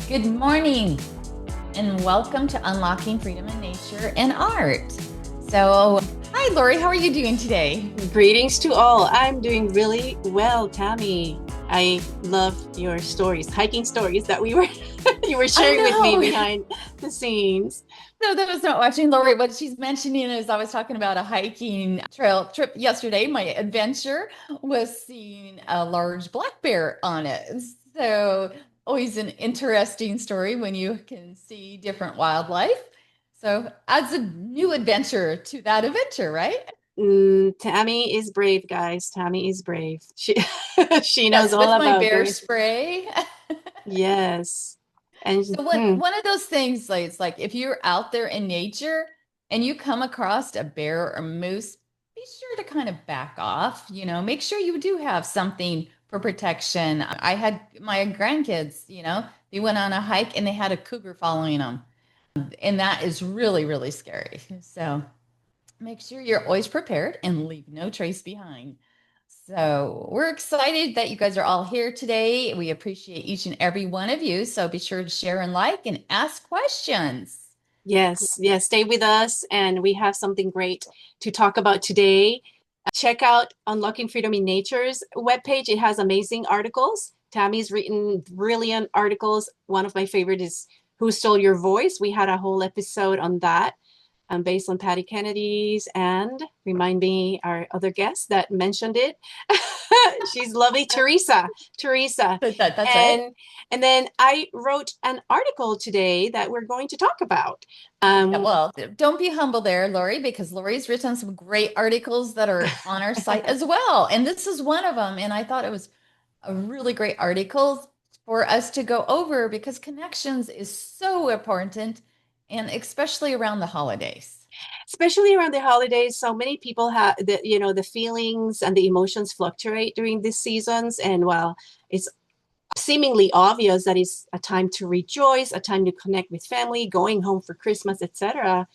Good morning, and welcome to Unlocking Freedom in Nature and Art. So, hi, Lori, how are you doing today? Greetings to all. I'm doing really well, Tammy. I love your stories, hiking stories that we were you were I sharing with me know. behind the scenes. So, that was not watching Lori. What she's mentioning is I was talking about a hiking trail trip yesterday. My adventure was seeing a large black bear on it. So, always an interesting story when you can see different wildlife. So, adds a new adventure to that adventure, right? Tammy is brave, guys. Tammy is brave. She she knows Yes, all with my about bear going. spray. Yes. And So one of those things, like it's like if you're out there in nature and you come across a bear or a moose, be sure to kind of back off, make sure you do have something for protection. I had my grandkids, they went on a hike and they had a cougar following them. And that is really, really scary. So make sure you're always prepared and leave no trace behind. So we're excited that you guys are all here today. We appreciate each and every one of you. So be sure to share and like and ask questions. yes, stay with us and we have something great to talk about today. Check out Unlocking Freedom in Nature's webpage. It has amazing articles. Tammy's written brilliant articles. One of my favorite is Who Stole Your Voice? We had a whole episode on that, based on Patty Kennedy's, and remind me our other guest that mentioned it. She's lovely, Teresa. Teresa. That's right. And and then I wrote an article today that we're going to talk about. Yeah, Um, well, don't be humble there, Lori, because Lori's written some great articles that are on our site as well. And this is one of them. And I thought it was a really great article for us to go over because connections is so important, and especially around the holidays. Especially around the holidays, so many people have the feelings and the emotions fluctuate during these seasons. And while it's seemingly obvious that it's a time to rejoice, a time to connect with family, going home for Christmas, etc.,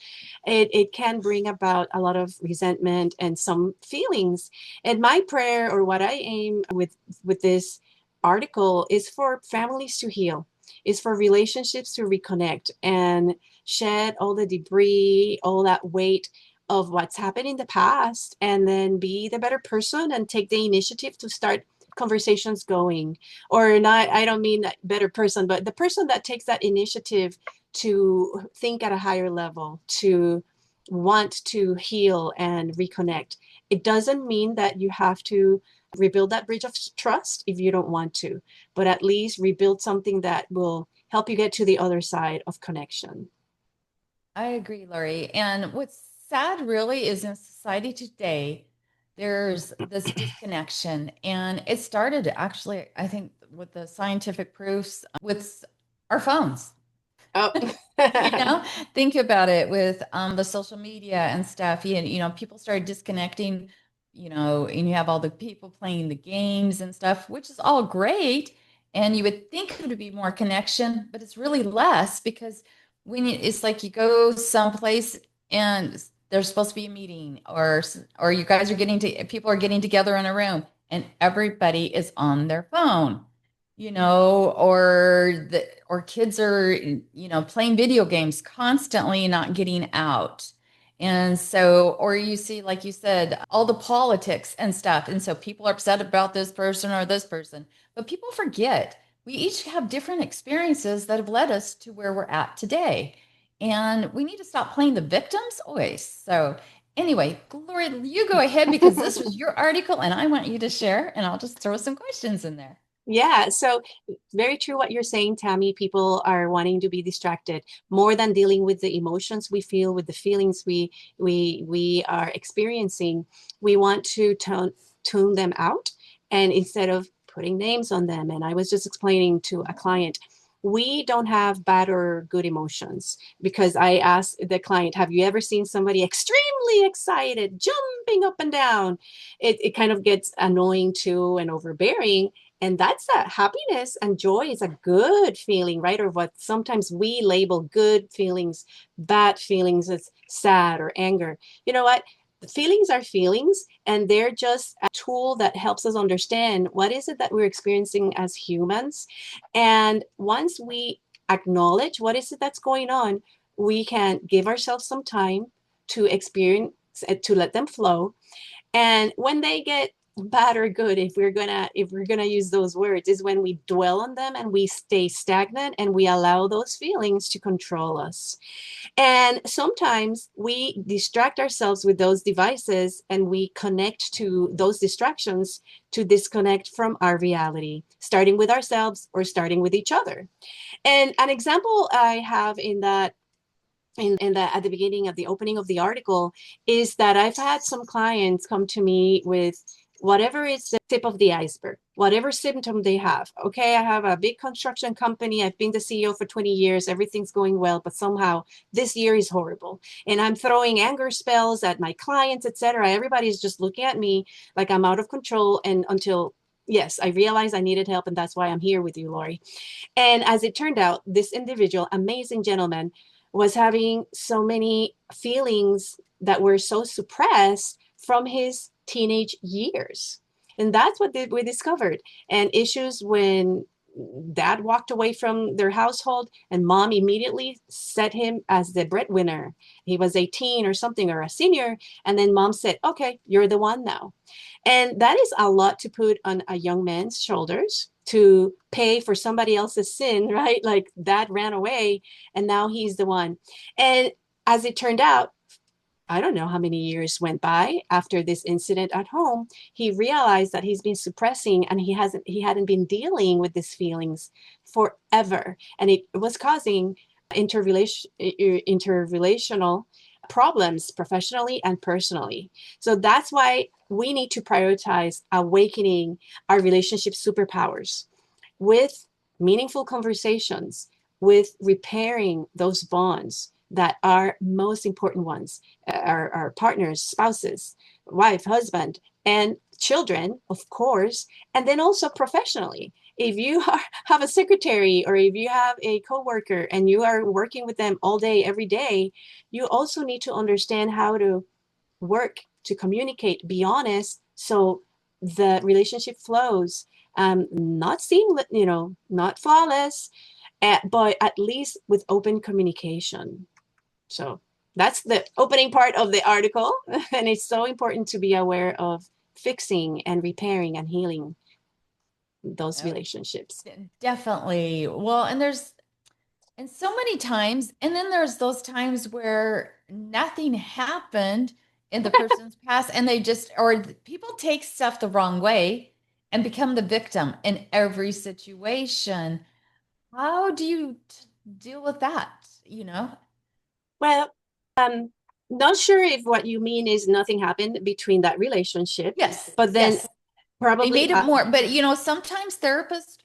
it can bring about a lot of resentment and some feelings. And my prayer, or what I aim with this article, is for families to heal, is for relationships to reconnect and shed all the debris, all that weight of what's happened in the past, and then be the better person and take the initiative to start conversations going. Or not, I don't mean that better person, but the person that takes that initiative to think at a higher level, to want to heal and reconnect. It doesn't mean that you have to rebuild that bridge of trust if you don't want to, but at least rebuild something that will help you get to the other side of connection. I agree, Lori. And what's sad really is in society today, there's this disconnection. And it started actually, I think, with the scientific proofs with our phones. Oh, You know, think about it with the social media and stuff. People started disconnecting, and you have all the people playing the games and stuff, which is all great. And you would think it would be more connection, but it's really less because it's like you go someplace and there's supposed to be a meeting, or you guys are people are getting together in a room and everybody is on their phone, or kids are, playing video games constantly, not getting out. And so, or you see, like you said, all the politics and stuff. And so people are upset about this person or this person, but people forget we each have different experiences that have led us to where we're at today. And we need to stop playing the victims always. So, anyway, Gloria, you go ahead because this was your article and I want you to share, and I'll just throw some questions in there. yeah, so very true what you're saying, Tammy. People are wanting to be distracted more than dealing with the emotions we feel, with the feelings we are experiencing. We want to tune them out, and instead of putting names on them. And I was just explaining to a client, we don't have bad or good emotions, because I asked the client, have you ever seen somebody extremely excited, jumping up and down? It kind of gets annoying too and overbearing, and that's that happiness and joy is a good feeling, right? Or what sometimes we label good feelings, bad feelings as sad or anger. You know what? Feelings are feelings, and they're just a tool that helps us understand what is it that we're experiencing as humans. And once we acknowledge what is it that's going on, we can give ourselves some time to experience, to let them flow. And when they get bad or good, if we're gonna use those words, is when we dwell on them and we stay stagnant and we allow those feelings to control us. And sometimes we distract ourselves with those devices and we connect to those distractions to disconnect from our reality, starting with ourselves or starting with each other. And an example I have in that, in the at the beginning of the opening of the article, is that I've had some clients come to me with whatever is the tip of the iceberg, whatever symptom they have. Okay, I have a big construction company. I've been the CEO for 20 years. Everything's going well, but somehow this year is horrible. And I'm throwing anger spells at my clients, etc. Everybody's just looking at me like I'm out of control. And until, yes, I realized I needed help. And that's why I'm here with you, Lori. And as it turned out, this individual, amazing gentleman, was having so many feelings that were so suppressed from his teenage years. And that's what we discovered. And issues when dad walked away from their household and mom immediately set him as the breadwinner. He was 18 or something, or a senior. And then mom said, okay, you're the one now. And that is a lot to put on a young man's shoulders, to pay for somebody else's sin, right? Like dad ran away and now he's the one. And as it turned out, I don't know how many years went by after this incident at home, he realized that he's been suppressing and he hadn't been dealing with these feelings forever. And it was causing interrelational problems professionally and personally. So that's why we need to prioritize awakening our relationship superpowers with meaningful conversations, with repairing those bonds that are most important ones, our partners, spouses, wife, husband, and children, of course, and then also professionally. If you have a secretary or if you have a coworker and you are working with them all day, every day, you also need to understand how to work, to communicate, be honest, so the relationship flows. Not seamless, not flawless, but at least with open communication. So that's the opening part of the article. And it's so important to be aware of fixing and repairing and healing those Oh, relationships. definitely. Well, and so many times, and then there's those times where nothing happened in the person's past, and they just, or people take stuff the wrong way and become the victim in every situation. How do you deal with that? You know? Well, not sure if what you mean is nothing happened between that relationship, Yes, but then yes. They probably, made it more, but sometimes therapists,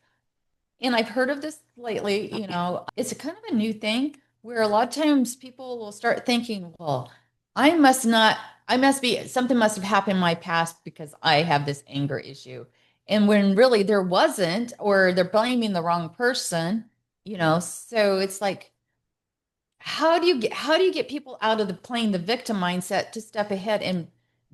and I've heard of this lately, it's a kind of a new thing where a lot of times people will start thinking, well, I must not, I must be, something must have happened in my past because I have this anger issue. And when really there wasn't, or they're blaming the wrong person, so it's like, how do you get people out of the playing the victim mindset to step ahead and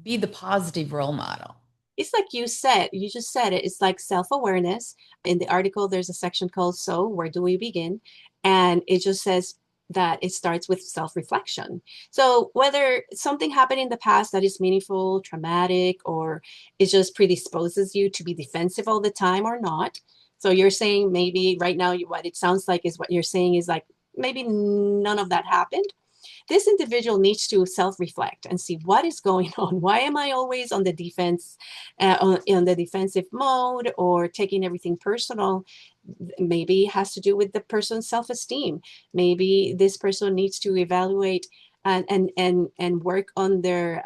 be the positive role model? it's like you just said it. It's like self-awareness. In the article, there's a section called So Where Do We Begin? And it just says that it starts with self-reflection. So whether something happened in the past that is meaningful, traumatic, or it just predisposes you to be defensive all the time or not. So you're saying maybe right now, what it sounds like is what you're saying is like maybe none of that happened. This individual needs to self-reflect and see what is going on. Why am I always on the defense, on the defensive mode, or taking everything personal? Maybe it has to do with the person's self-esteem. Maybe this person needs to evaluate and work on their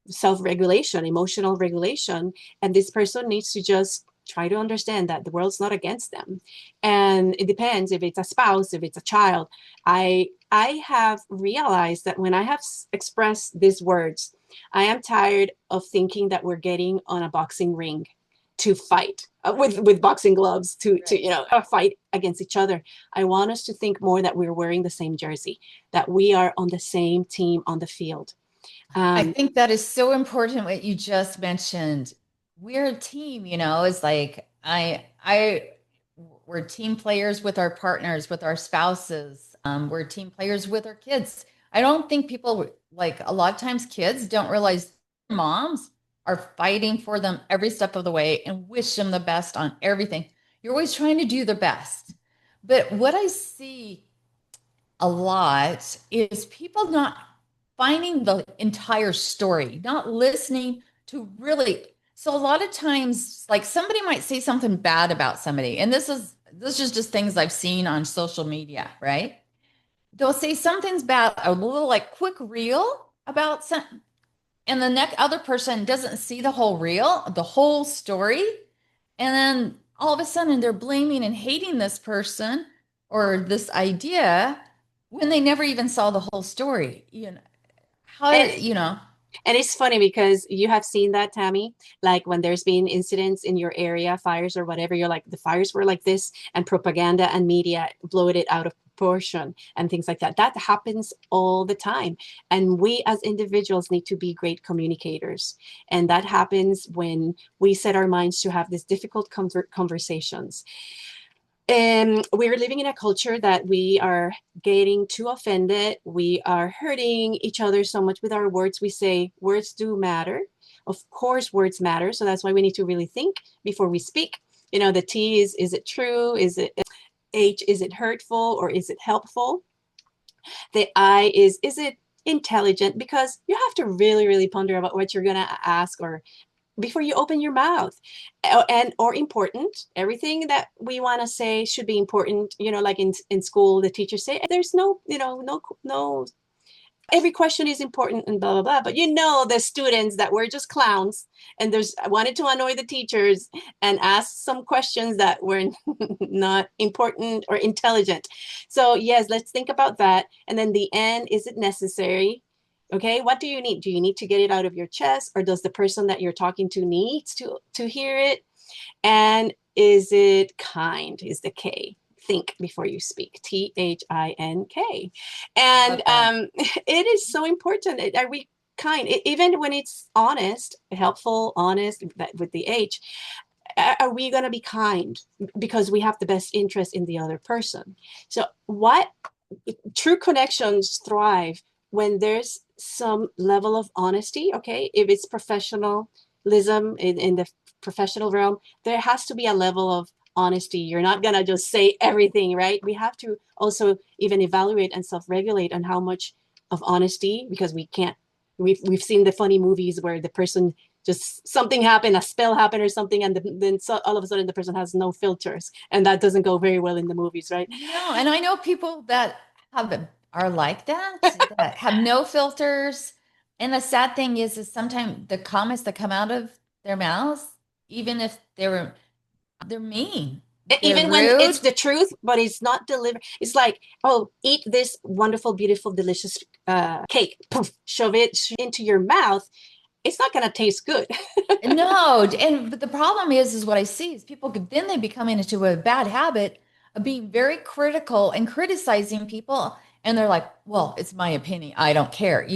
self-regulation, emotional regulation, and this person needs to just try to understand that the world's not against them. And it depends if it's a spouse, if it's a child. I have realized that when I have expressed these words, I am tired of thinking that we're getting on a boxing ring to fight with boxing gloves to Right. fight against each other. I want us to think more that we're wearing the same jersey, that we are on the same team on the field. I um, think that is so important what you just mentioned. We're a team, it's like we're team players with our partners, with our spouses. We're team players with our kids. I don't think people like a lot of times kids don't realize moms are fighting for them every step of the way and wish them the best on everything. You're always trying to do the best. But what I see a lot is people not finding the entire story, not listening to really. So a lot of times, like somebody might say something bad about somebody, and this is just things I've seen on social media, right? They'll say something's bad, a little like quick reel about some, and the next other person doesn't see the whole reel, the whole story, and then all of a sudden they're blaming and hating this person or this idea when they never even saw the whole story. How, And you know, And it's funny because you have seen that, Tammy, like when there's been incidents in your area, fires or whatever, you're like, the fires were like this, and propaganda and media blowed it out of proportion and things like that. That happens all the time. And we as individuals need to be great communicators. And that happens when we set our minds to have these difficult conversations. And we're living in a culture that we are getting too offended. We are hurting each other so much with our words. We say words do matter. Of course, words matter. So that's why we need to really think before we speak. The T is it true? Is it H, is it hurtful or is it helpful? The I is it intelligent? Because you have to really, really ponder about what you're going to ask or before you open your mouth. And or important, everything that we want to say should be important. Like in school the teachers say there's no, no, every question is important and blah blah blah, but the students that were just clowns and there's wanted to annoy the teachers and ask some questions that were not important or intelligent. So yes, let's think about that. And then the end, is it necessary? Okay, what do you need? Do you need to get it out of your chest, or does the person that you're talking to needs to hear it? And is it kind? Is the K. Think before you speak. THINK. And love that. it is so important. Are we kind? Even when it's honest, helpful, honest, with the H, are we going to be kind because we have the best interest in the other person? So what true connections thrive when there's some level of honesty. Okay, if it's professionalism in the professional realm, there has to be a level of honesty. You're not gonna just say everything, right? We have to also even evaluate and self-regulate on how much of honesty, because we can't. We've seen the funny movies where the person just something happened, a spell happened or something, and then so all of a sudden the person has no filters, and that doesn't go very well in the movies, right? No, and I know people that have are like that have no filters. And the sad thing is sometimes the comments that come out of their mouths, even if they're mean, they're Even when it's rude. the truth, but it's not delivered. It's like, oh, eat this wonderful, beautiful, delicious cake. Poof, shove it into your mouth. It's not going to taste good. No, and but the problem is what I see is people then they become into a bad habit of being very critical and criticizing people, and they're like, "Well, it's my opinion. I don't care."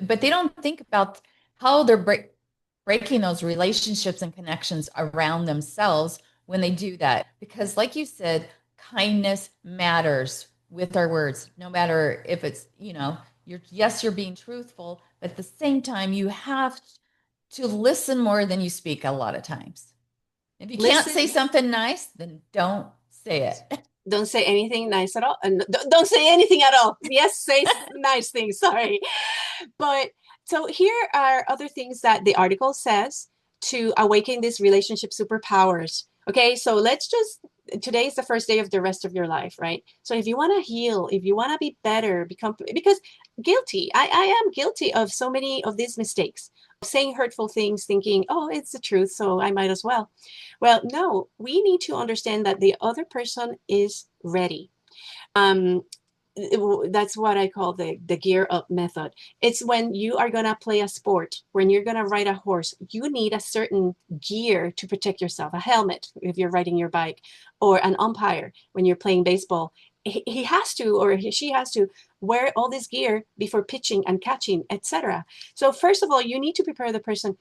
But they don't think about how they're breaking those relationships and connections around themselves when they do that. Because, like you said, kindness matters with our words, no matter if you're being truthful, but at the same time, you have to listen more than you speak a lot of times. If you can't say Listen, something nice, then don't say it. don't say anything nice at all. And don't say anything at all. Yes, say nice things. Sorry. But so here are other things that the article says to awaken these relationship superpowers. Okay, so today is the first day of the rest of your life, right? So if you want to heal, if you want to be better, because I am guilty of so many of these mistakes, saying hurtful things, thinking, oh, it's the truth, so I might as well. Well, no, we need to understand that the other person is ready. Um, that's what I call the gear up method. It's when you are going to play a sport, when you're going to ride a horse, you need a certain gear to protect yourself, a helmet if you're riding your bike, or an umpire when you're playing baseball. He has to, or she has to wear all this gear before pitching and catching, etc. So first of all, you need to prepare the person.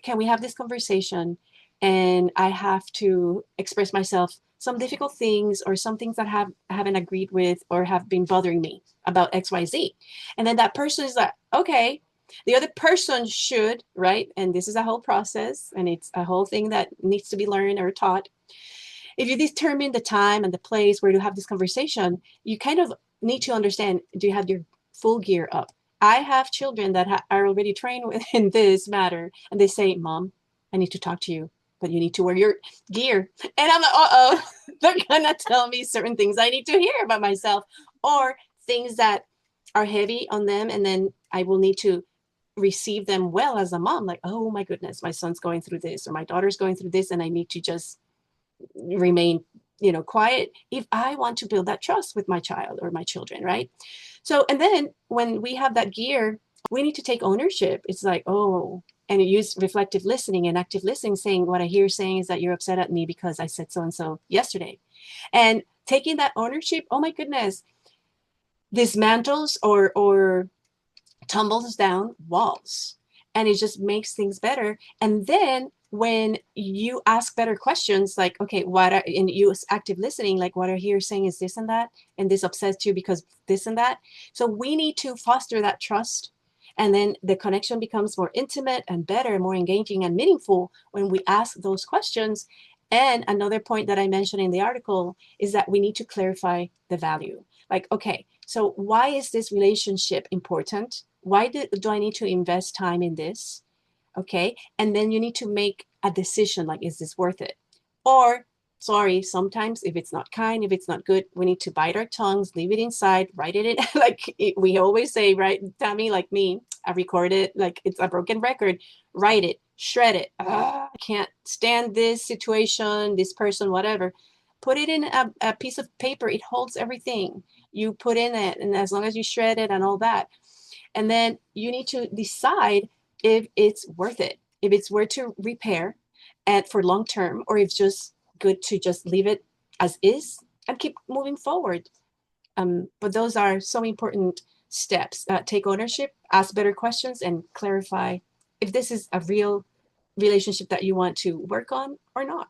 Can we have this conversation? And I have to express myself some difficult things or some things that haven't agreed with or have been bothering me about XYZ. And then that person is like, okay, the other person should, right? And this is a whole process and it's a whole thing that needs to be learned or taught. If you determine the time and the place where to have this conversation, you kind of need to understand, do you have your full gear up? I have children that are already trained in this matter, and they say, Mom, I need to talk to you, but you need to wear your gear. And I'm like, uh-oh, they're gonna tell me certain things I need to hear about myself, or things that are heavy on them, and then I will need to receive them well as a mom, like, oh my goodness, my son's going through this, or my daughter's going through this, and I need to just remain, quiet if I want to build that trust with my child or my children, right? So, and then when we have that gear, we need to take ownership. It's like, oh, and use reflective listening and active listening, saying what I hear saying is that you're upset at me because I said so and so yesterday. And taking that ownership, oh my goodness, dismantles or tumbles down walls, and it just makes things better. And then when you ask better questions, like, okay, what are, and you use active listening, like, what are here saying is this and that, and this upsets you because this and that. So we need to foster that trust, and then the connection becomes more intimate and better, more engaging and meaningful when we ask those questions. And another point that I mentioned in the article is that we need to clarify the value. Like, okay, so why is this relationship important? Why do I need to invest time in this? Okay. And then you need to make a decision, like, is this worth it? Or, sorry, sometimes if it's not kind, if it's not good, we need to bite our tongues, leave it inside, write it in. We always say, right, Tammy, like me, I record it like it's a broken record, write it, shred it. I can't stand this situation, this person, whatever. Put it in a piece of paper. It holds everything. You put in it, and as long as you shred it and all that, and then you need to decide if it's worth it, if it's worth to repair and for long term, or if it's just good to just leave it as is and keep moving forward. But those are so important steps. Take ownership, ask better questions, and clarify if this is a real relationship that you want to work on or not.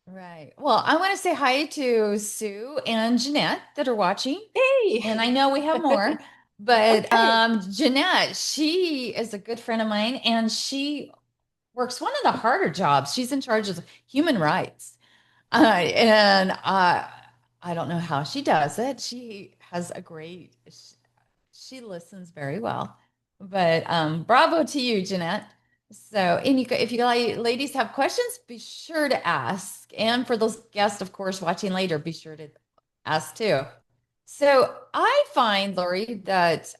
Right. Well, I want to say hi to Sue and Jeanette that are watching. Hey, And I know we have more, but okay. Jeanette, she is a good friend of mine and she works one of the harder jobs. She's in charge of human rights. And I don't know how she does it. She has a great, she listens very well. But bravo to you, Jeanette. So, and if you ladies have questions, be sure to ask. And for those guests, of course, watching later, be sure to ask too. So I find, Lori, that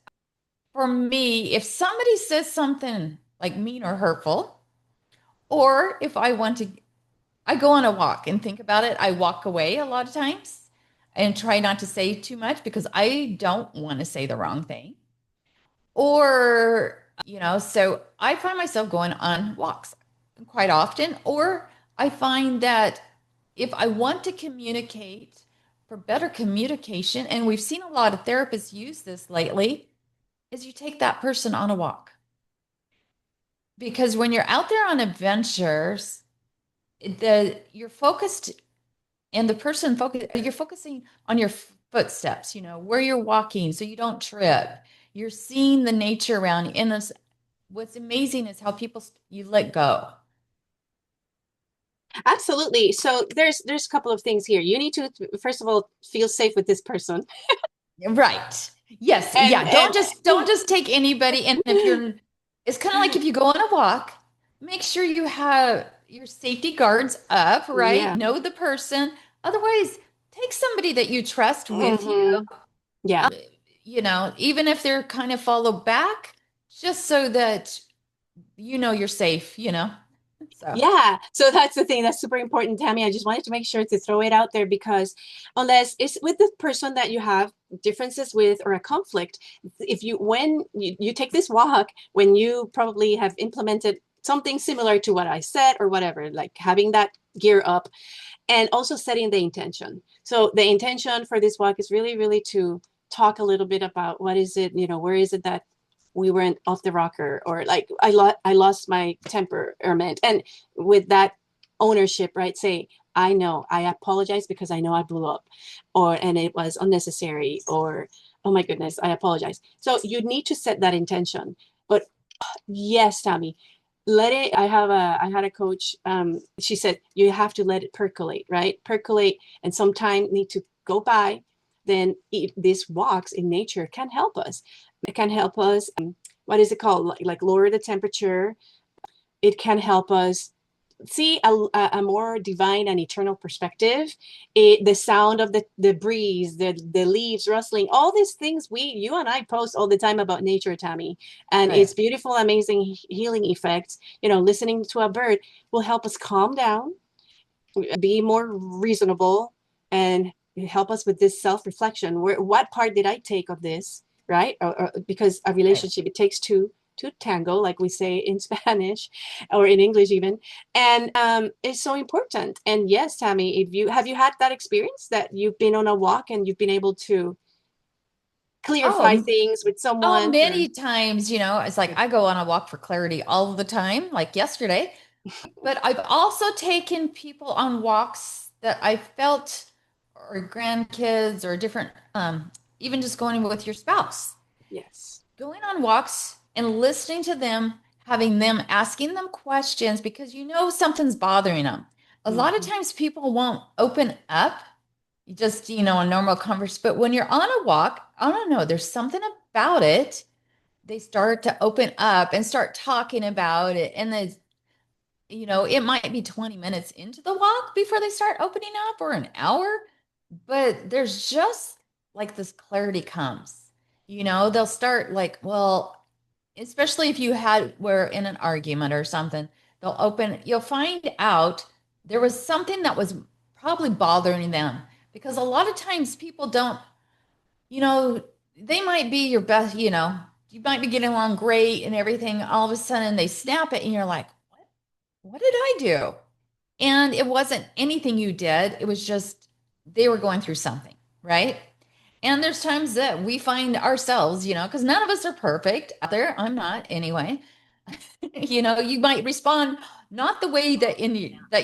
for me, if somebody says something like mean or hurtful, or if I want to, I go on a walk and think about it. I walk away a lot of times and try not to say too much because I don't want to say the wrong thing. Or, so I find myself going on walks quite often, or I find that if I want to communicate for better communication, and we've seen a lot of therapists use this lately, is you take that person on a walk. Because when you're out there on adventures, you're focused and the person you're focusing on your footsteps, where you're walking so you don't trip. You're seeing the nature around you. And what's amazing is how you let go. Absolutely. So there's a couple of things here. You need to first of all feel safe with this person. Right. Yes. And Yeah. and Don't just take anybody. And if you're, it's kind of like if you go on a walk, make sure you have your safety guards up, right? yeah. Know the person. Otherwise, take somebody that you trust with you, Hmm. Yeah. even if they're kind of follow back, just so that you're safe. So, Yeah. So that's the thing that's super important, Tammy. I just wanted to make sure to throw it out there because unless it's with the person that you have differences with or a conflict, if you when you take this walk, when you probably have implemented something similar to what I said or whatever, like having that gear up and also setting the intention. So the intention for this walk is really, really to talk a little bit about what is it, where is it that we went off the rocker, or like I lost my temperament, and with that ownership, right? Say, I know, I apologize because I know I blew up, or and it was unnecessary, or oh my goodness, I apologize. So you need to set that intention. But yes, Tammy, let it. I had a coach. She said you have to let it percolate, right? Percolate, and some time need to go by. Then these walks in nature can help us. It can help us. What is it called? Like lower the temperature. It can help us see a more divine and eternal perspective. The sound of the breeze, the leaves rustling, all these things you and I post all the time about nature, Tammy, and its Right. beautiful, amazing healing effects. Listening to a bird will help us calm down, be more reasonable, and help us with this self-reflection. What part did I take of this, right? Because a Right. relationship, it takes two to tango, like we say in Spanish or in English even, and it's so important. And yes, Tammy, if you have you had that experience that you've been on a walk and you've been able to clarify Oh, things with oh, someone, or many times, it's like yeah, I go on a walk for clarity all the time, like yesterday. But I've also taken people on walks that I felt, or grandkids, or different, even just going with your spouse, yes, going on walks and listening to them, having them asking them questions because something's bothering them. A lot of mm-hmm. times people won't open up, just, a normal conversation. But when you're on a walk, I don't know, there's something about it. They start to open up and start talking about it. And then it might be 20 minutes into the walk before they start opening up, or an hour, but there's just like this clarity comes. They'll start like, well, especially if you were in an argument or something, you'll find out there was something that was probably bothering them, because a lot of times people don't, you know, they might be your best, you might be getting along great and everything. All of a sudden they snap it and you're like, what did I do? And it wasn't anything you did. It was just they were going through something, right? And there's times that we find ourselves, because none of us are perfect out there. I'm not anyway. You might respond not the way that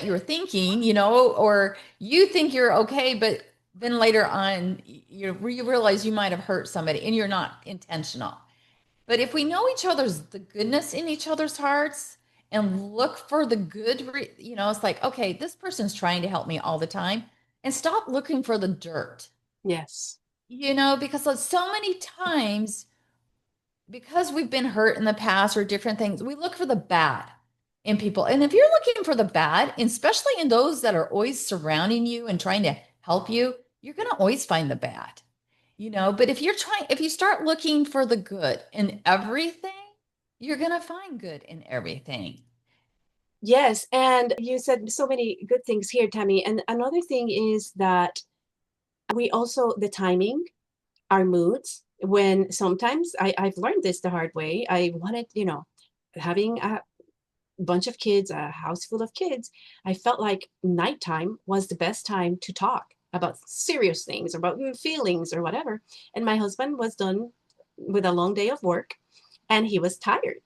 you're thinking, or you think you're okay, but then later on you realize you might have hurt somebody and you're not intentional. But if we know the goodness in each other's hearts and look for the good, it's like, okay, this person's trying to help me all the time, and stop looking for the dirt, Yes, because so many times, because we've been hurt in the past or different things, we look for the bad in people. And if you're looking for the bad, especially in those that are always surrounding you and trying to help you, you're going to always find the bad. But if you start looking for the good in everything, you're going to find good in everything. yes, and you said so many good things here, Tammy. And another thing is that we also the timing, our moods. When sometimes I've learned this the hard way. I wanted, having a bunch of kids, a house full of kids, I felt like nighttime was the best time to talk about serious things, about feelings or whatever. And my husband was done with a long day of work and he was tired.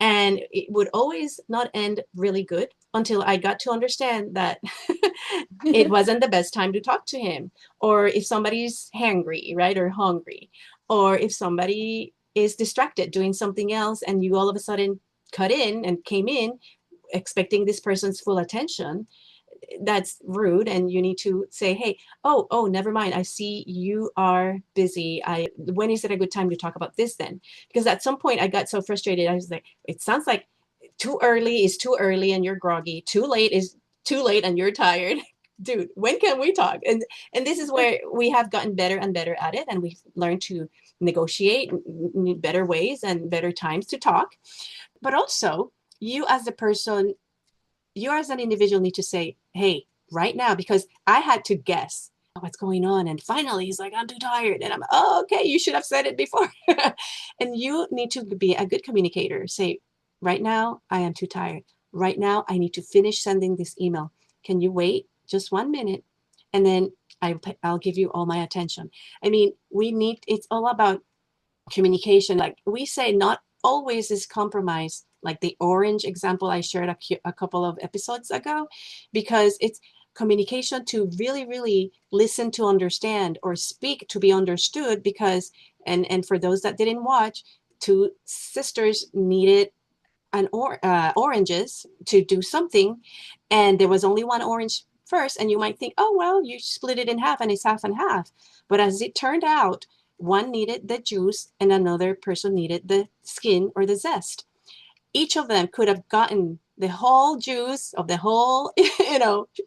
And it would always not end really good until I got to understand that it wasn't the best time to talk to him. Or if somebody's hangry, right, or hungry, or if somebody is distracted doing something else and you all of a sudden cut in and came in expecting this person's full attention, that's rude. And you need to say, hey, oh, never mind, I see you are busy. When is it a good time to talk about this then? Because at some point I got so frustrated, I was like, it sounds like too early is too early and you're groggy, too late is too late and you're tired. Dude, when can we talk? And this is where we have gotten better and better at it, and we've learned to negotiate better ways and better times to talk. But also, you as a person, you as an individual need to say, hey, right now, because I had to guess what's going on. And finally, he's like, I'm too tired. And I'm, oh, okay, you should have said it before. And you need to be a good communicator. Say, right now, I am too tired. Right now, I need to finish sending this email. Can you wait just 1 minute? And then I'll give you all my attention. I mean, it's all about communication. Like we say, not always is compromise like the orange example I shared a couple of episodes ago, because it's communication to really, really listen to understand, or speak to be understood. Because, and for those that didn't watch, two sisters needed oranges to do something, and there was only one orange first, and you might think, oh well, you split it in half and it's half and half. But as it turned out, one needed the juice and another person needed the skin or the zest. Each of them could have gotten the whole juice of the whole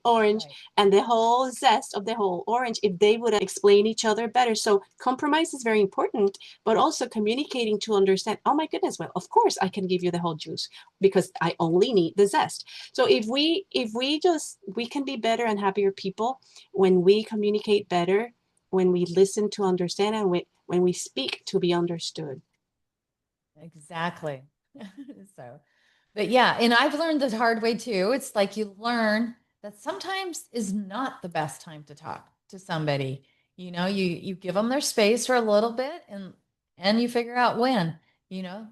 orange, Right. and the whole zest of the whole orange, if they would explain each other better. So compromise is very important, but also communicating to understand, oh my goodness, well, of course I can give you the whole juice because I only need the zest. So if we can be better and happier people when we communicate better, when we listen to understand, and when we speak to be understood. Exactly. So, but yeah, and I've learned the hard way too. It's like you learn that sometimes is not the best time to talk to somebody. You give them their space for a little bit, and you figure out when, you know.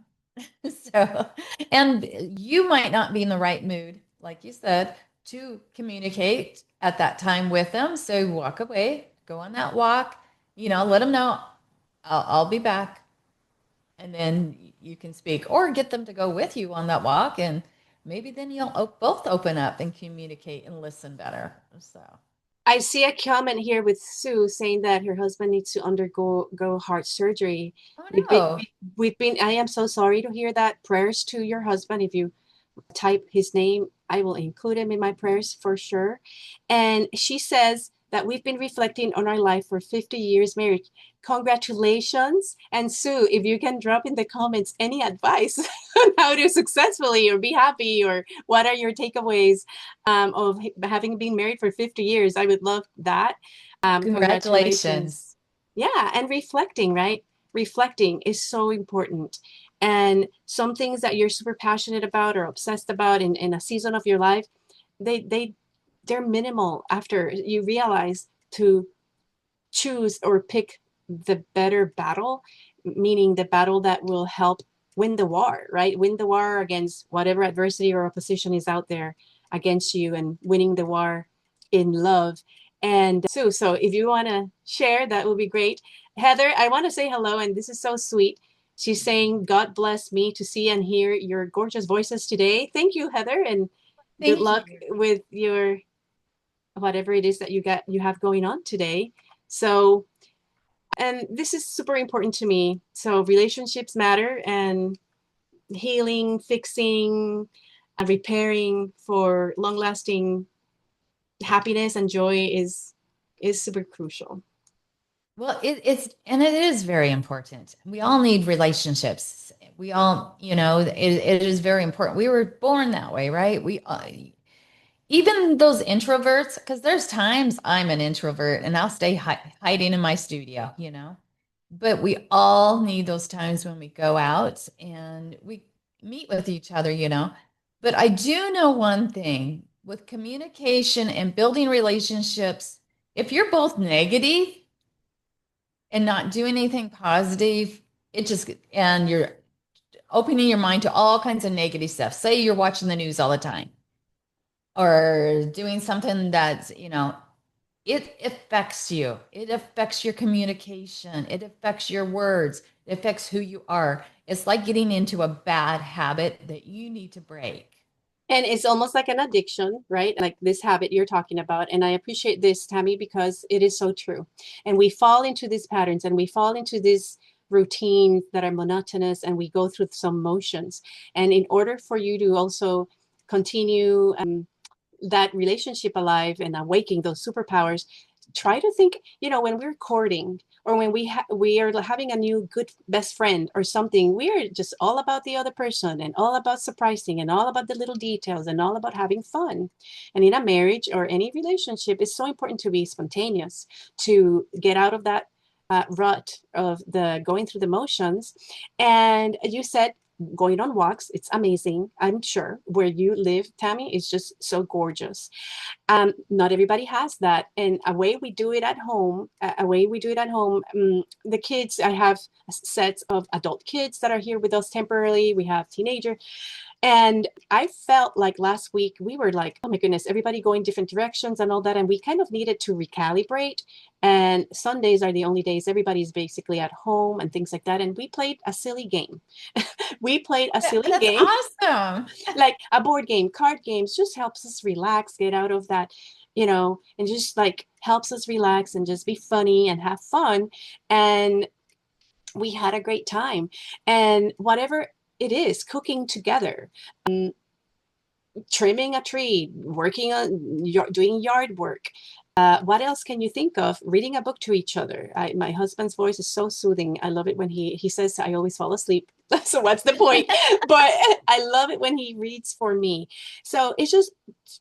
So, and you might not be in the right mood, like you said, to communicate at that time with them. So walk away, go on that walk, let them know I'll be back, and then you can speak, or get them to go with you on that walk, and maybe then you'll both open up and communicate and listen better. So, I see a comment here with Sue saying that her husband needs to undergo heart surgery. oh We've been, no, we've been, I am so sorry to hear that. Prayers to your husband. If you type his name, I will include him in my prayers for sure. And she says that we've been reflecting on our life for 50 years married. Congratulations. And Sue, if you can drop in the comments any advice on how to successfully or be happy, or what are your takeaways of having been married for 50 years, I would love that. congratulations. Congratulations. Yeah, and reflecting, right? Reflecting is so important. And some things that you're super passionate about or obsessed about in a season of your life, they're minimal after you realize to choose or pick the better battle, meaning the battle that will help win the war, right? Win the war against whatever adversity or opposition is out there against you, and winning the war in love. And Sue, so if you want to share, that would be great. Heather, I want to say hello, and this is so sweet. She's saying, God bless me to see and hear your gorgeous voices today. Thank you, Heather, and good Thank luck you. with your whatever it is that you have going on today. So, and this is super important to me. So relationships matter, and healing, fixing, and repairing for long-lasting happiness and joy is super crucial. Well, it is very important. We all need relationships. We all, it is very important. We were born that way, right? Even those introverts, because there's times I'm an introvert and I'll stay hiding in my studio. But we all need those times when we go out and we meet with each other. But I do know one thing with communication and building relationships, if you're both negative and not doing anything positive, and you're opening your mind to all kinds of negative stuff. Say you're watching the news all the time or doing something that's, it affects you. It affects your communication. It affects your words. It affects who you are. It's like getting into a bad habit that you need to break. And it's almost like an addiction, right? Like this habit you're talking about. And I appreciate this, Tammy, because it is so true. And we fall into these patterns, and we fall into these routines that are monotonous, and we go through some motions. And in order for you to also continue that relationship alive and awakening those superpowers, try to think, when we're courting, or when we are having a new good best friend or something, we are just all about the other person, and all about surprising, and all about the little details, and all about having fun. And in a marriage or any relationship, it's so important to be spontaneous, to get out of that rut of the going through the motions. And you said going on walks, it's amazing. I'm sure where you live, Tammy, is just so gorgeous. Not everybody has that, and a way we do it at home, the kids, I have sets of adult kids that are here with us temporarily. We have teenager, And I felt like last week we were like, oh my goodness, everybody going different directions and all that. And we kind of needed to recalibrate. And Sundays are the only days everybody's basically at home and things like that. And we played a silly game. We played a silly That's game, awesome. like a board game, card games, just helps us relax, get out of that, and just like helps us relax and just be funny and have fun. And we had a great time. And whatever it is, cooking together, trimming a tree, working on doing yard work. What else can you think of? Reading a book to each other. My husband's voice is so soothing. I love it when he says I always fall asleep. So what's the point? But I love it when he reads for me. So it's just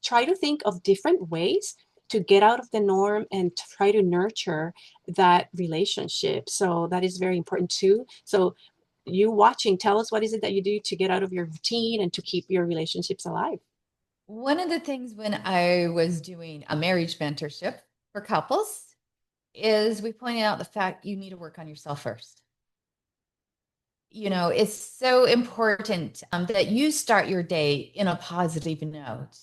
try to think of different ways to get out of the norm and try to nurture that relationship. So that is very important too. So you watching, tell us what is it that you do to get out of your routine and to keep your relationships alive. One of the things when I was doing a marriage mentorship for couples is we pointed out the fact you need to work on yourself first. It's so important that you start your day in a positive note.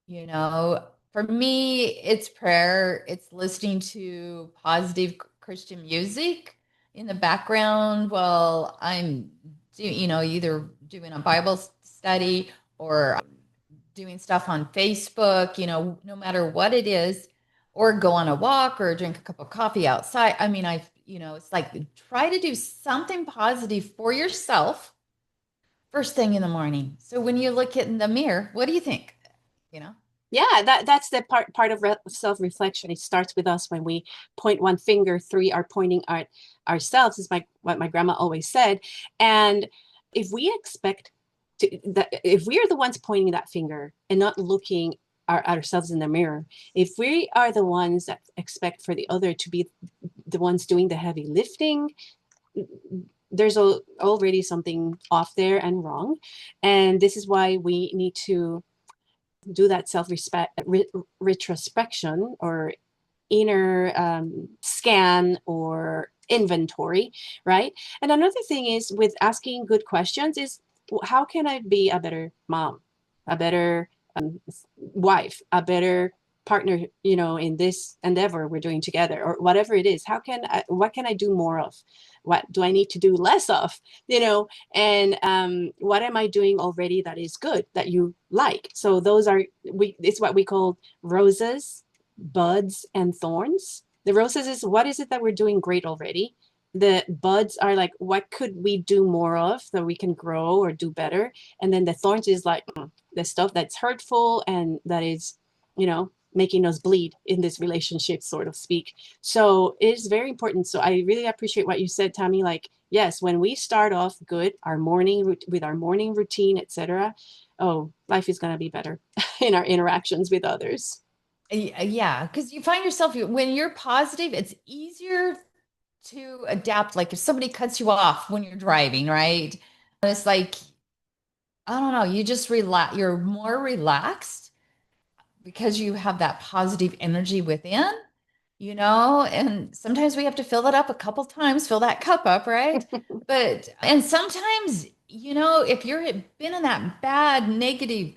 For me, it's prayer, it's listening to positive Christian music in the background while I'm, either doing a Bible study or doing stuff on Facebook, no matter what it is, or go on a walk or drink a cup of coffee outside. I mean, it's like try to do something positive for yourself first thing in the morning. So when you look in the mirror, what do you think? You know? Yeah, that's the part of self-reflection. It starts with us when we point one finger, three are pointing at ourselves, is what my grandma always said. And if we expect if we are the ones pointing that finger and not looking at ourselves in the mirror, if we are the ones that expect for the other to be the ones doing the heavy lifting, there's already something off there and wrong. And this is why we need to do that self-respect retrospection or inner scan or inventory, right? And another thing is with asking good questions is how can I be a better mom, a better wife, a better partner, in this endeavor we're doing together or whatever it is. What can I do more of? What do I need to do less of? And what am I doing already that is good that you like? So those are it's what we call roses, buds, and thorns. The roses is what is it that we're doing great already. The buds are like what could we do more of that we can grow or do better. And then the thorns is like the stuff that's hurtful and that is, making us bleed in this relationship, sort of speak. So it is very important. So I really appreciate what you said, Tammy. Like, yes, when we start off good, our morning with our morning routine, etc., oh, life is going to be better in our interactions with others. Yeah, because you find yourself when you're positive, it's easier to adapt. Like if somebody cuts you off when you're driving, right? It's like, I don't know, you just relax, you're more relaxed because you have that positive energy within, and sometimes we have to fill it up a couple times, fill that cup up, right? And sometimes, if you're been in that bad, negative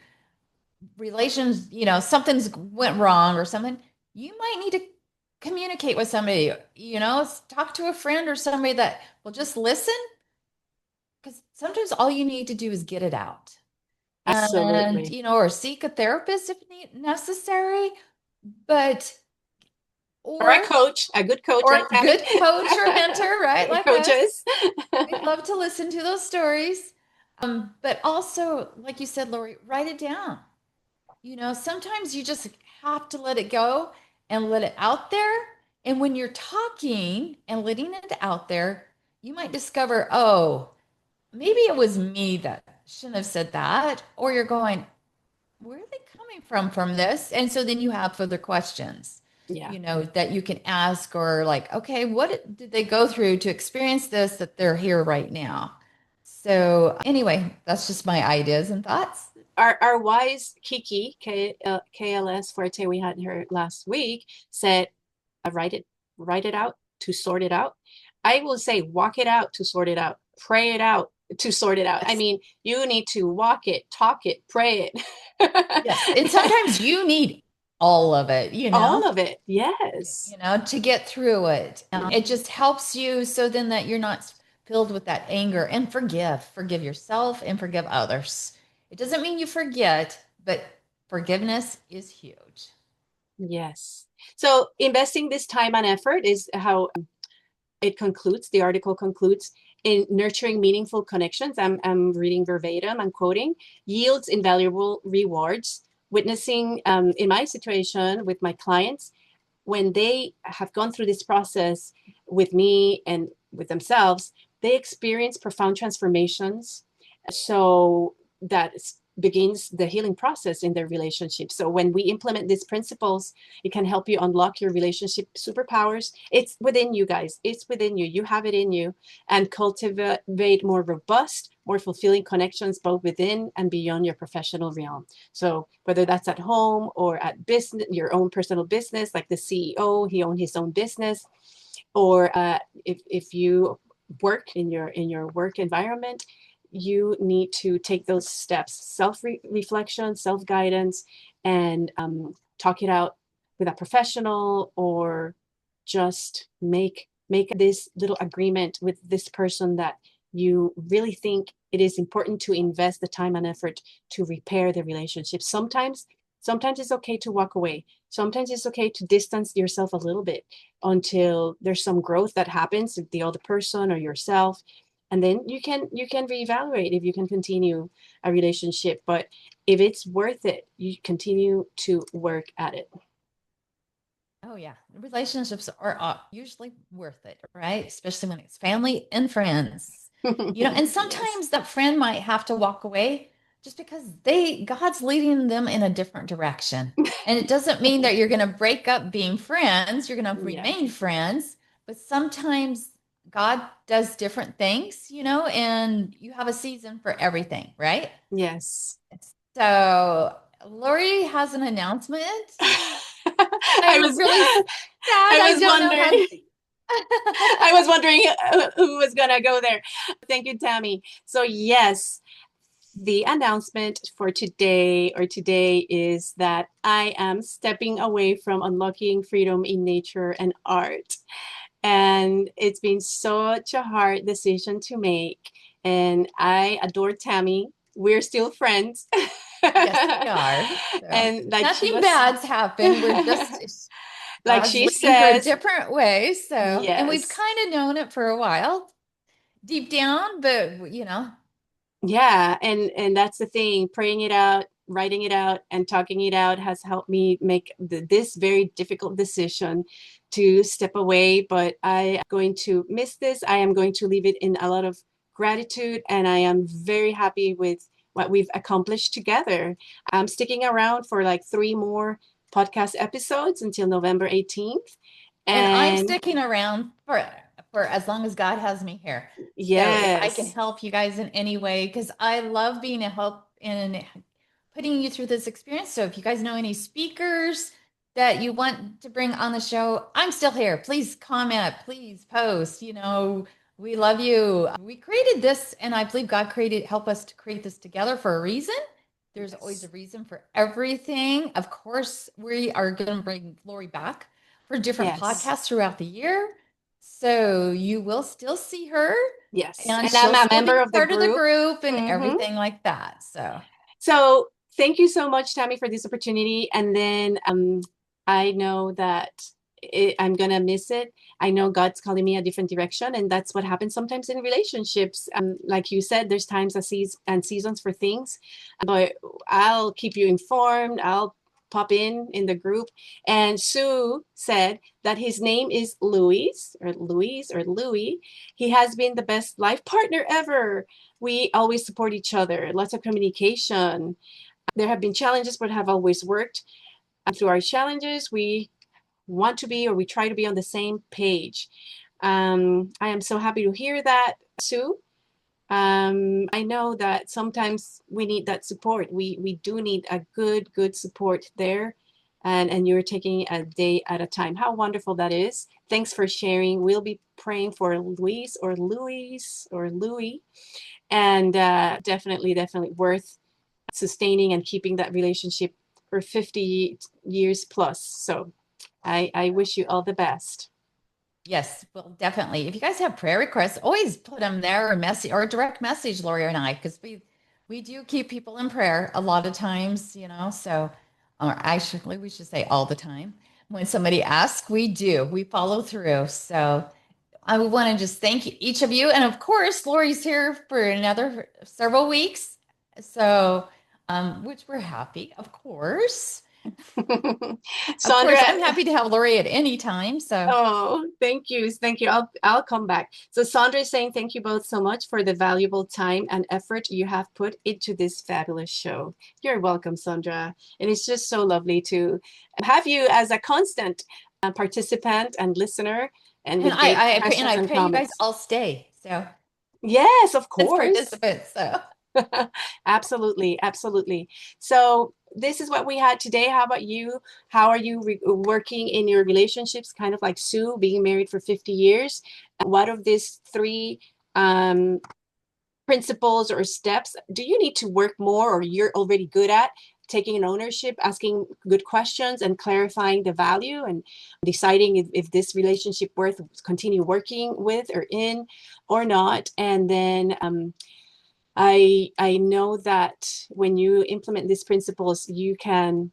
relations, something's went wrong or something, you might need to communicate with somebody, talk to a friend or somebody that will just listen because sometimes all you need to do is get it out and Absolutely. or seek a therapist if necessary, but Or a or coach, a good coach or like a Tammy. good coach or mentor, right, like us. Coaches. We'd love to listen to those stories, but also like you said, Lori, write it down. Sometimes you just have to let it go and let it out there. And when you're talking and letting it out there, you might discover, oh, maybe it was me that shouldn't have said that. Or you're going, where are they coming from this? And so then you have further questions, Yeah. that you can ask or like, okay, what did they go through to experience this that they're here right now? So anyway, that's just my ideas and thoughts. Our wise Kiki, KLS Forte, we had her last week, said, write it out to sort it out. I will say, walk it out to sort it out. Pray it out to sort it out. I Yes. mean, you need to walk it, talk it, pray it. Yes. And sometimes you need all of it, All of it. Yes. to get through it. It just helps you so then that you're not filled with that anger and forgive yourself and forgive others. It doesn't mean you forget, but forgiveness is huge. Yes. So investing this time and effort is how it concludes, the article concludes, in nurturing meaningful connections. I'm reading verbatim, I'm quoting, yields invaluable rewards. Witnessing in my situation with my clients, when they have gone through this process with me and with themselves, they experience profound transformations. So that begins the healing process in their relationship. So when we implement these principles, it can help you unlock your relationship superpowers. It's within you guys. It's within you. You have it in you, and cultivate more robust, more fulfilling connections both within and beyond your professional realm. So whether that's at home or at business, your own personal business, like the CEO, he owned his own business, or if you work in your work environment, you need to take those steps: self-reflection, self-guidance, and talk it out with a professional, or just make this little agreement with this person that you really think it is important to invest the time and effort to repair the relationship. Sometimes it's okay to walk away. Sometimes it's okay to distance yourself a little bit until there's some growth that happens with the other person or yourself, and then you can reevaluate if you can continue a relationship. But if it's worth it, you continue to work at it. Oh, yeah. Relationships are usually worth it, right? Especially when it's family and friends. And Yes. sometimes that friend might have to walk away just because God's leading them in a different direction. And it doesn't mean that you're going to break up being friends, you're going to Yes. remain friends, but sometimes God does different things, and you have a season for everything, right? Yes. So, Lori has an announcement. I I'm was really sad. I I was don't know how. wondering. I was wondering who was gonna go there. Thank you, Tammy. So yes, the announcement for today is that I am stepping away from unlocking freedom in nature and art. And it's been such a hard decision to make. And I adore Tammy. We're still friends. Yes, we are. So And like she nothing was, bad's happened. We're just like God's she leading for a says, different way. So, and we've yes. kind of known it for a while, deep down, but Yeah, and that's the thing. Praying it out, writing it out, and talking it out has helped me make this very difficult decision to step away. But I am going to miss this. I am going to leave it in a lot of gratitude, and I am very happy with what we've accomplished together. I'm sticking around for like 3 more podcast episodes until November 18th. and I'm And sticking around for as long as God has me here. So if I can yes, help you guys in any way, because I love being a help in putting you through this experience. So if you guys know any speakers that you want to bring on the show, I'm still here. Please comment, please post. We love you. We created this, and I believe God help us to create this together for a reason. There's always a yes, reason for everything. Of course, we are going to bring Lori back for different yes, podcasts throughout the year. So you will still see her, yes. and And I'm she'll a still member be of the part of the group. group and Hmm. everything like that. So, So thank you so much, Tammy, for this opportunity. And then I know that I'm gonna miss it. I know God's calling me a different direction, and that's what happens sometimes in relationships. Like you said, there's times and seasons for things, but I'll keep you informed. I'll pop in the group. And Sue said that his name is Louis. He has been the best life partner ever. We always support each other, lots of communication. There have been challenges, but have always worked. Through our challenges, we want to be, or we try to be, on the same page. I am so happy to hear that, Sue. I know that sometimes we need that support. We do need a good support there. And you're taking a day at a time. How wonderful that is. Thanks for sharing. We'll be praying for Louise or Louis or Louis. and definitely worth sustaining and keeping that relationship for 50 years plus. So I wish you all the best. Yes, well, definitely. If you guys have prayer requests, always put them there or message or direct message Lori and I, because we do keep people in prayer a lot of times, so or actually we should say all the time. When somebody asks, we do. We follow through. So I want to just thank each of you. And of course, Lori's here for another several weeks. So which we're happy, of course. Of Sandra, course, I'm happy to have Lori at any time. So oh, thank you. Thank you. I'll come back. So Sandra is saying thank you both so much for the valuable time and effort you have put into this fabulous show. You're welcome, Sandra. And it's just so lovely to have you as a constant participant and listener and and with great and questions I and pray you guys comments. all stay. So Yes, of as course. participants. So Absolutely, absolutely. So this is what we had today. How about you? How are you working in your relationships? Kind of like Sue, being married for 50 years. What of these three um, principles or steps do you need to work more, or you're already good at taking an ownership, asking good questions, and clarifying the value, and deciding if this relationship worth continue working with or in or not, and then I know that when you implement these principles, you can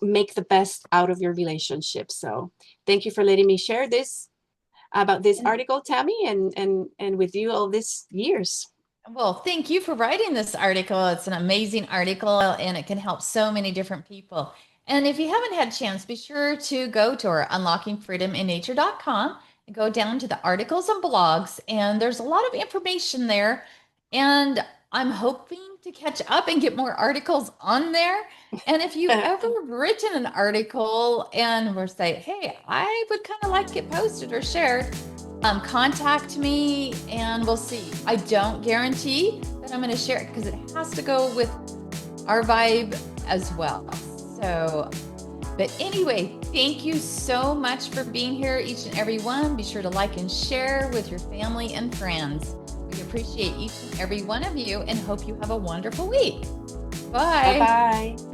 make the best out of your relationship. So thank you for letting me share this about this and article, Tammy, and with you all these years. well, thank you for writing this article. It's an amazing article and it can help so many different people. And if you haven't had a chance, be sure to go to our unlockingfreedominnature.com and go down to the articles and blogs. And there's a lot of information there. And I'm hoping to catch up and get more articles on there. And if you've ever written an article and were say, hey, I would kind of like it posted or shared, contact me and we'll see. I don't guarantee that I'm going to share it because it has to go with our vibe as well. So, but anyway, thank you so much for being here, each and every one. Be sure to like and share with your family and friends. We appreciate each and every one of you and hope you have a wonderful week. Bye Bye. bye.